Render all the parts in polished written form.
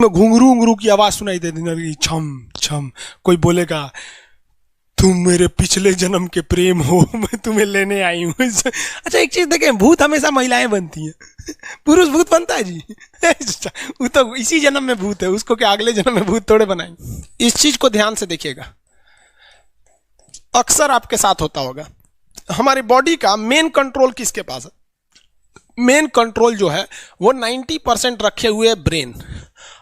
में घुंघरू घुंघरू की आवाज सुनाई दे देगी, छम छम। कोई बोलेगा तुम मेरे पिछले जन्म के प्रेम हो, मैं तुम्हें लेने आई हूँ। अच्छा एक चीज देखें, भूत हमेशा महिलाएं बनती हैं, पुरुष भूत बनता है जी। वो तो इसी जन्म में भूत है, उसको क्या अगले जन्म में भूत थोड़े बनाएंगे। इस चीज को ध्यान से देखिएगा, अक्सर आपके साथ होता होगा। हमारी बॉडी का मेन कंट्रोल किसके पास है? मेन कंट्रोल जो है वो 90% रखे हुए ब्रेन।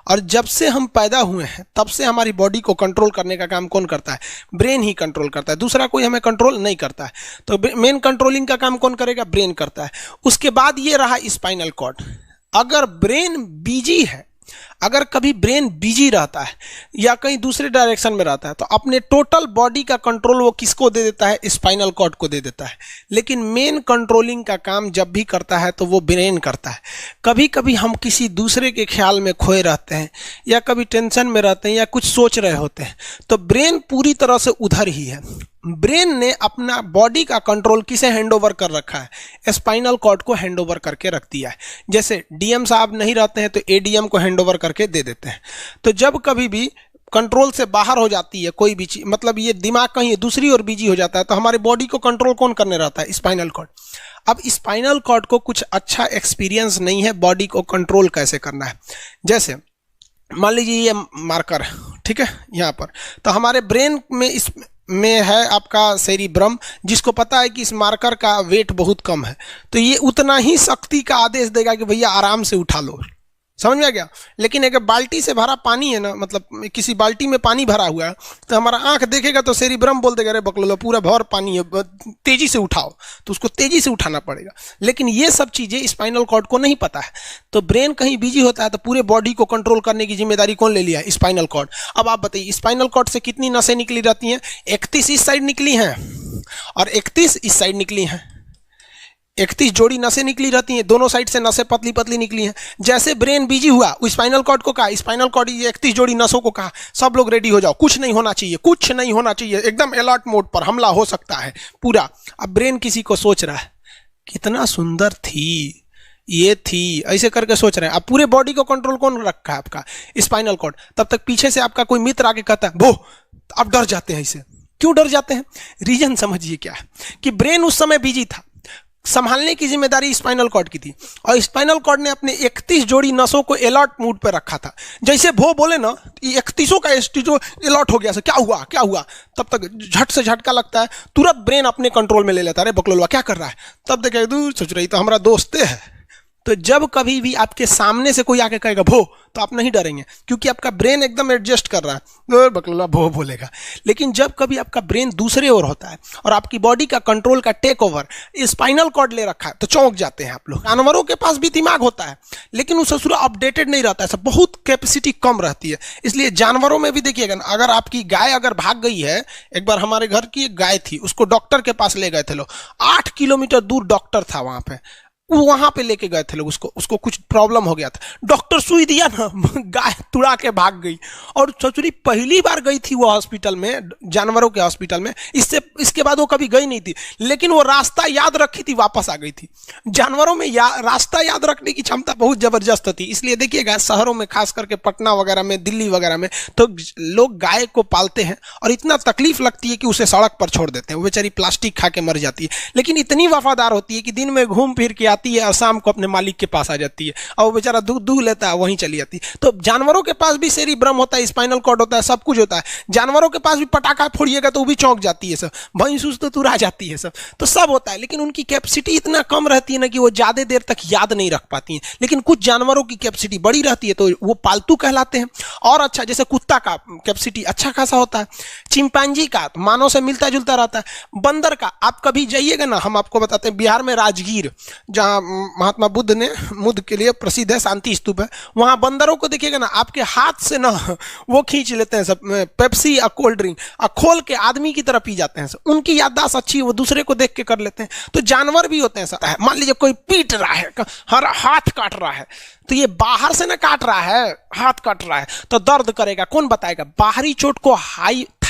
और जब से हम पैदा हुए हैं तब से हमारी बॉडी को कंट्रोल करने का काम कौन करता है? ब्रेन ही कंट्रोल करता है, दूसरा कोई हमें कंट्रोल नहीं करता है। तो मेन कंट्रोलिंग का काम कौन करेगा? ब्रेन करता है। उसके बाद ये रहा स्पाइनल कॉर्ड। अगर ब्रेन बिजी है, अगर कभी ब्रेन बिजी रहता है या कहीं दूसरे डायरेक्शन में रहता है, तो अपने टोटल बॉडी का कंट्रोल वो किसको दे देता है? स्पाइनल कॉर्ड को दे देता है। लेकिन मेन कंट्रोलिंग का काम जब भी करता है तो वो ब्रेन करता है। कभी कभी हम किसी दूसरे के ख्याल में खोए रहते हैं या कभी टेंशन में रहते हैं या कुछ सोच रहे होते हैं, तो ब्रेन पूरी तरह से उधर ही है। ब्रेन ने अपना बॉडी का कंट्रोल किसे हैंडओवर कर रखा है? स्पाइनल कॉर्ड को हैंडओवर करके रख दिया है। जैसे डीएम साहब नहीं रहते हैं तो एडीएम को हैंडओवर करके दे देते हैं। तो जब कभी भी कंट्रोल से बाहर हो जाती है कोई भी चीज, मतलब ये दिमाग कहीं दूसरी ओर बिजी हो जाता है, तो हमारी बॉडी को कंट्रोल कौन करने रहता है? Spinal cord. अब स्पाइनल कॉर्ड को कुछ अच्छा एक्सपीरियंस नहीं है बॉडी को कंट्रोल कैसे करना है। जैसे मान लीजिए ये मार्कर, ठीक है, यहाँ पर, तो हमारे ब्रेन में इस में है आपका सेरिब्रम, जिसको पता है कि इस मार्कर का वेट बहुत कम है, तो ये उतना ही शक्ति का आदेश देगा कि भैया आराम से उठा लो। समझ में आ गया? लेकिन अगर बाल्टी से भरा पानी है ना, मतलब किसी बाल्टी में पानी भरा हुआ है, तो हमारा आंख देखेगा तो सेरिब्रम बोल देगा अरे बकलो पूरा भर पानी है, तेजी से उठाओ, तो उसको तेजी से उठाना पड़ेगा। लेकिन ये सब चीजें स्पाइनल कॉर्ड को नहीं पता है, तो ब्रेन कहीं बिजी होता है तो पूरे बॉडी को कंट्रोल करने की जिम्मेदारी कौन ले लिया है? Spinal cord. अब आप बताइए स्पाइनल कॉर्ड से कितनी नसें निकली रहती हैं? 31 इस साइड निकली हैं और 31 इस साइड निकली हैं। 31 जोड़ी नसें निकली रहती हैं, दोनों साइड से नसें पतली पतली निकली हैं। जैसे ब्रेन बिजी हुआ, स्पाइनल कॉर्ड को कहा, स्पाइनल कॉर्ड 31 जोड़ी नसों को कहा सब लोग रेडी हो जाओ, कुछ नहीं होना चाहिए, कुछ नहीं होना चाहिए, एकदम अलर्ट मोड पर, हमला हो सकता है पूरा। अब ब्रेन किसी को सोच रहा है कितना सुंदर थी ये थी, ऐसे करके सोच रहे हैं। अब पूरे बॉडी को कंट्रोल कौन रखा है? आपका स्पाइनल कॉर्ड। तब तक पीछे से आपका कोई मित्र आके कहता है वो, आप डर जाते हैं। इसे क्यों डर जाते हैं? रीजन समझिए क्या है कि ब्रेन उस समय बिजी था, संभालने की जिम्मेदारी स्पाइनल कॉर्ड की थी, और स्पाइनल कॉर्ड ने अपने 31 जोड़ी नसों को अलर्ट मूड पर रखा था। जैसे वो बोले ना 31 का जो अलर्ट हो गया, क्या हुआ क्या हुआ, तब तक झट से झटका लगता है, तुरंत ब्रेन अपने कंट्रोल में ले लेता है। अरे बकलोलवा क्या कर रहा है? तब देखे दूर सोच रही तो हमारा दोस्त है। तो जब कभी भी आपके सामने से कोई आके कहेगा भो, तो आप नहीं डरेंगे, क्योंकि आपका ब्रेन एकदम एडजस्ट कर रहा है, बकलोला भो बोलेगा। लेकिन जब कभी आपका ब्रेन दूसरे ओर होता है और आपकी बॉडी का कंट्रोल का टेक ओवर स्पाइनल कॉर्ड ले रखा है, तो चौंक जाते हैं आप लोग। जानवरों के पास भी दिमाग होता है, लेकिन वो ससुरा अपडेटेड नहीं रहता है, सब बहुत कैपेसिटी कम रहती है। इसलिए जानवरों में भी देखिएगा ना, अगर आपकी गाय अगर भाग गई है, एक बार हमारे घर की एक गाय थी, उसको डॉक्टर के पास ले गए थे लोग, 8 किलोमीटर दूर डॉक्टर था, वहां पे लेके गए थे लोग, उसको कुछ प्रॉब्लम हो गया था, डॉक्टर सुई दिया ना, गाय तुड़ा के भाग गई। और ससुरी पहली बार गई थी वो हॉस्पिटल में, जानवरों के हॉस्पिटल में, इसके बाद वो कभी गई नहीं थी, लेकिन वो रास्ता याद रखी थी, वापस आ गई थी। जानवरों में रास्ता याद रखने की क्षमता बहुत जबरदस्त होती है। इसलिए देखिएगा शहरों में, खास करके पटना वगैरह में, दिल्ली वगैरह में, तो लोग गाय को पालते हैं और इतना तकलीफ लगती है कि उसे सड़क पर छोड़ देते हैं, वो बेचारी प्लास्टिक खा के मर जाती है, लेकिन इतनी वफादार होती है कि दिन में घूम फिर के आती है और शाम को अपने मालिक के पास आ जाती है, और वो बेचारा दूध लेता है, वहीं चली जाती है। तो जानवरों के पास भी सेरिब्रम होता है, स्पाइनल कॉर्ड होता है, सब कुछ होता है। जानवरों के पास भी पटाखा फोड़िएगा तो वो भी चौंक जाती है, सब भैंस तो तुरा जाती है, सब तो सब होता है, लेकिन उनकी कैपेसिटी इतना कम रहती है ना कि वो ज्यादा देर तक याद नहीं रख पाती हैं। लेकिन कुछ जानवरों की कैपेसिटी बड़ी रहती है, तो वो पालतू कहलाते हैं। और अच्छा, जैसे कुत्ता का कैपेसिटी अच्छा खासा होता है, चिंपांजी का मानव से मिलता जुलता रहता है, बंदर का आप कभी जाइएगा ना, हम आपको बताते हैं, बिहार में राजगीर, जहां महात्मा बुद्ध के लिए प्रसिद्ध है, शांति स्तूप है, वहां बंदरों को देखिएगा ना, आपके हाथ से ना वो खींच लेते हैं सब पेप्सी या कोल्ड ड्रिंक, और खोल के आदमी की तरह पी जाते हैं सब। उनकी याददाश्त अच्छी है, वो दूसरे को देख के कर लेते हैं। तो जानवर भी होते हैं सब। मान लीजिए कोई पीट रहा है, हर हाथ काट रहा है, तो ये बाहर से ना काट रहा है, हाथ काट रहा है तो दर्द करेगा, कौन बताएगा? बाहरी चोट को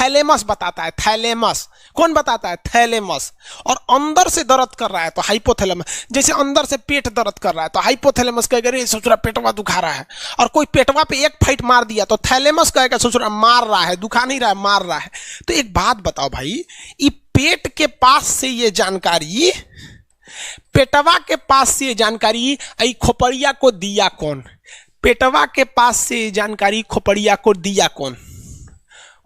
थैलेमस बताता है, थैलेमस। कौन बताता है? थैलेमस। और अंदर से दर्द कर रहा है तो हाइपोथैलेमस। जैसे अंदर से पेट दर्द कर रहा है तो हाइपोथैलेमस कहेगा रे ससुरा पेटवा दुखा रहा है, और कोई पेटवा पे एक फाइट मार दिया तो थैलेमस कहेगा ससुरा मार रहा है, दुखा नहीं रहा है, मार रहा है। तो एक बात बताओ भाई, ये पेट के पास से ये जानकारी, पेटवा के पास से जानकारी आई खोपड़िया को दिया कौन? पेटवा के पास से जानकारी खोपड़िया को दिया कौन?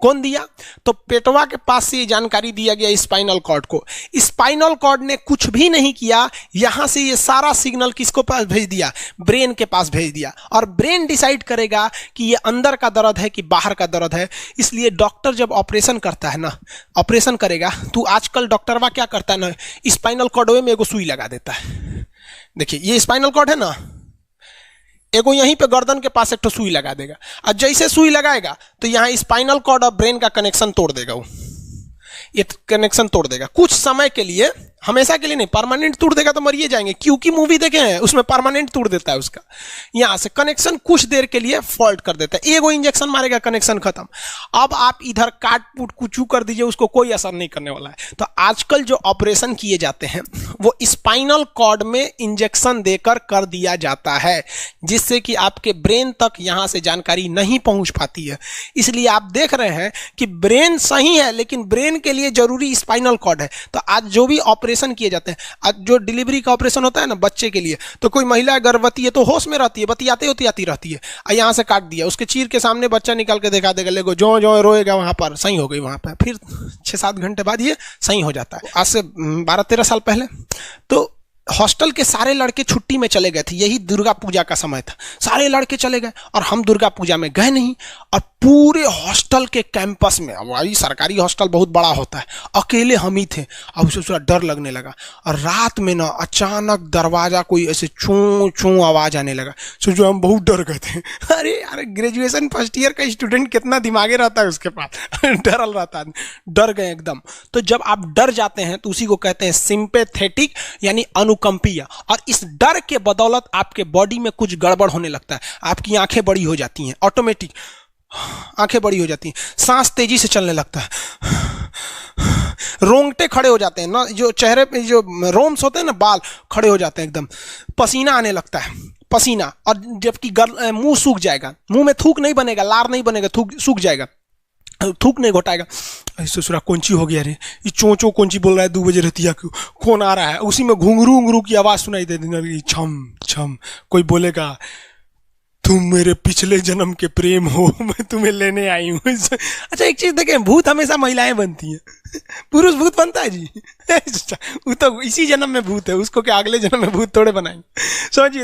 कौन दिया? तो पेटवा के पास से जानकारी दिया गया स्पाइनल कॉर्ड को। स्पाइनल कॉर्ड ने कुछ भी नहीं किया, यहां से ये सारा सिग्नल किसको पास भेज दिया? ब्रेन के पास भेज दिया। और ब्रेन डिसाइड करेगा कि ये अंदर का दर्द है कि बाहर का दर्द है। इसलिए डॉक्टर जब ऑपरेशन करता है ना, ऑपरेशन करेगा तो आजकल डॉक्टरवा क्या करता है ना, स्पाइनल कॉर्ड में एगो सुई लगा देता है। देखिए ये स्पाइनल कॉर्ड है ना, एगो यहीं पे गर्दन के पास एक तो सुई लगा देगा, और जैसे सुई लगाएगा तो यहाँ स्पाइनल कॉर्ड और ब्रेन का कनेक्शन तोड़ देगा। वो ये कनेक्शन तोड़ देगा कुछ समय के लिए, हमेशा के लिए नहीं, परमानेंट तोड़ देगा तो मरिए जाएंगे। क्योंकि मूवी देखे हैं उसमें परमानेंट तोड़ देता है उसका, यहां से कनेक्शन कुछ देर के लिए फॉल्ट कर देता है, एगो इंजेक्शन मारेगा कनेक्शन खत्म। अब आप इधर काट पुट कुछ कर दीजिए, उसको कोई असर नहीं करने वाला है। तो आजकल जो ऑपरेशन किए जाते हैं वो स्पाइनल कॉर्ड में इंजेक्शन देकर कर दिया जाता है, जिससे कि आपके ब्रेन तक यहां से जानकारी नहीं पहुंच पाती है। इसलिए आप देख रहे हैं कि ब्रेन सही है लेकिन ब्रेन के लिए जरूरी स्पाइनल कॉर्ड है। तो आज जो भी ऑपरेशन किए जाते हैं, आज जो डिलीवरी का ऑपरेशन होता है ना बच्चे के लिए, तो कोई महिला गर्भवती है तो होश में रहती है, बतियाते होती रहती है, यहाँ से काट दिया, उसके चीर के सामने बच्चा निकाल के दिखा देगा, लेगो जो जो रोएगा वहां पर सही हो गई, वहां पर फिर 6-7 घंटे बाद ये सही हो जाता है। आज से 12-13 साल पहले तो हॉस्टल के सारे लड़के छुट्टी में चले गए थे, यही दुर्गा पूजा का समय था, सारे लड़के चले गए और हम दुर्गा पूजा में गए नहीं। और पूरे हॉस्टल के कैंपस में, अब वही सरकारी हॉस्टल बहुत बड़ा होता है, अकेले हम ही थे। अब उसे थोड़ा डर लगने लगा और रात में ना अचानक दरवाजा कोई ऐसे चूं चूं आवाज आने लगा। सोचो हम बहुत डर गए थे। अरे यार ग्रेजुएशन फर्स्ट ईयर का स्टूडेंट कितना दिमागे रहता है उसके पास, डरल रहता है, डर गए एकदम। तो जब आप डर जाते हैं तो उसी को कहते हैं सिंपैथेटिक यानी अनुकंपीय। और इस डर के बदौलत आपके बॉडी में कुछ गड़बड़ होने लगता है, आपकी आंखें बड़ी हो जाती हैं, ऑटोमेटिक आंखें बड़ी हो जाती हैं, सांस तेजी से चलने लगता है, रोंगटे खड़े हो जाते हैं ना, जो चेहरे पे जो रोम्स होते हैं ना, बाल खड़े हो जाते हैं एकदम, पसीना आने लगता है, पसीना। और जबकि मुंह सूख जाएगा, मुंह में थूक नहीं बनेगा, लार नहीं बनेगा, थूक सूख जाएगा, थूक नहीं घोटाएगा। ससुरा कौन ची हो गया रे, ये चों चों कौन ची बोल रहा है 2 बजे रहती है, कौन आ रहा है? उसी में घुंघरू घुंघरू की आवाज सुनाई दे देगी, छम छम। कोई बोलेगा तुम मेरे पिछले जन्म के प्रेम हो, मैं तुम्हें लेने आई हूँ। अच्छा एक चीज देखें, भूत हमेशा महिलाएं बनती हैं, पुरुष भूत बनता है जी? वो तो इसी जन्म में भूत है, उसको क्या अगले जन्म में भूत थोड़े बनाएंगे? समझिए,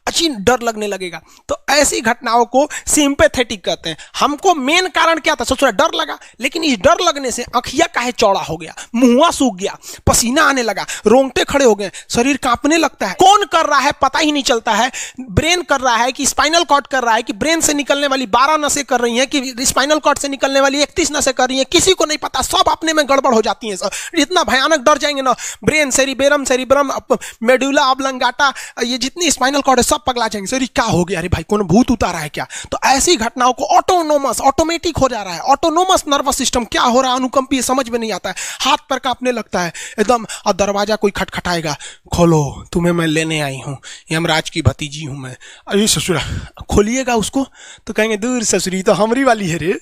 अच्छी डर लगने लगेगा। तो ऐसी घटनाओं को सिंपैथेटिक कहते हैं। हमको मेन कारण क्या था? सोचो डर लगा, लेकिन इस डर लगने से आँखिया काहे चौड़ा हो गया, मुंह सूख गया, पसीना आने लगा, रोंगटे खड़े हो गए, शरीर कांपने लगता है। कौन कर रहा है पता ही नहीं चलता है। ब्रेन कर रहा है कि स्पाइनल कॉर्ड कर रहा है कि ब्रेन से निकलने वाली 12 नसें कर रही हैं कि स्पाइनल कॉर्ड से निकलने वाली 31 नसें कर रही हैं, किसी को नहीं पता, सब अपने में गड़बड़ हो जाती है। इतना भयानक डर जाएंगे ना, ब्रेन, सेरिब्रम, मेडुला ऑब्लंगाटा, ये जितनी स्पाइनल कॉर्ड है सब पगला जाएंगे। सर क्या हो गया, अरे भाई कौन भूत उतारा है क्या? तो ऐसी घटनाओं को ऑटोनोमस, ऑटोमेटिक हो जा रहा है, ऑटोनोमस नर्वस सिस्टम क्या हो रहा है, अनुकंपीय, समझ में नहीं आता है, हाथ पर कांपने लगता है एकदम। और दरवाजा कोई खटखटाएगा, खोलो तुम्हें मैं लेने आई हूँ, यमराज की भतीजी हूँ मैं। अरे ससुरा, खोलिएगा उसको तो कहेंगे दूर ससुरी तो हमरी वाली है रे।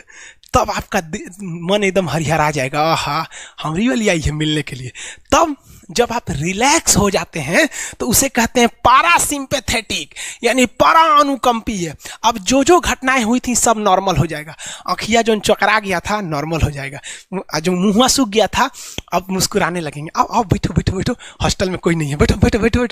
तब आपका मन एकदम हरिहरा जाएगा, आहा हमरी वाली आई है मिलने के लिए। तब जब आप रिलैक्स हो जाते हैं तो उसे कहते हैं पारासिम्पैथेटिक यानी परा अनुकंपीय। अब जो जो घटनाएं हुई थी सब नॉर्मल हो जाएगा, आँखिया जो चकरा गया था नॉर्मल हो जाएगा, जो मुंह सूख गया था अब मुस्कुराने लगेंगे। अब बैठो बैठो बैठो, हॉस्टल में कोई नहीं है, बैठो बैठो बैठो बैठो।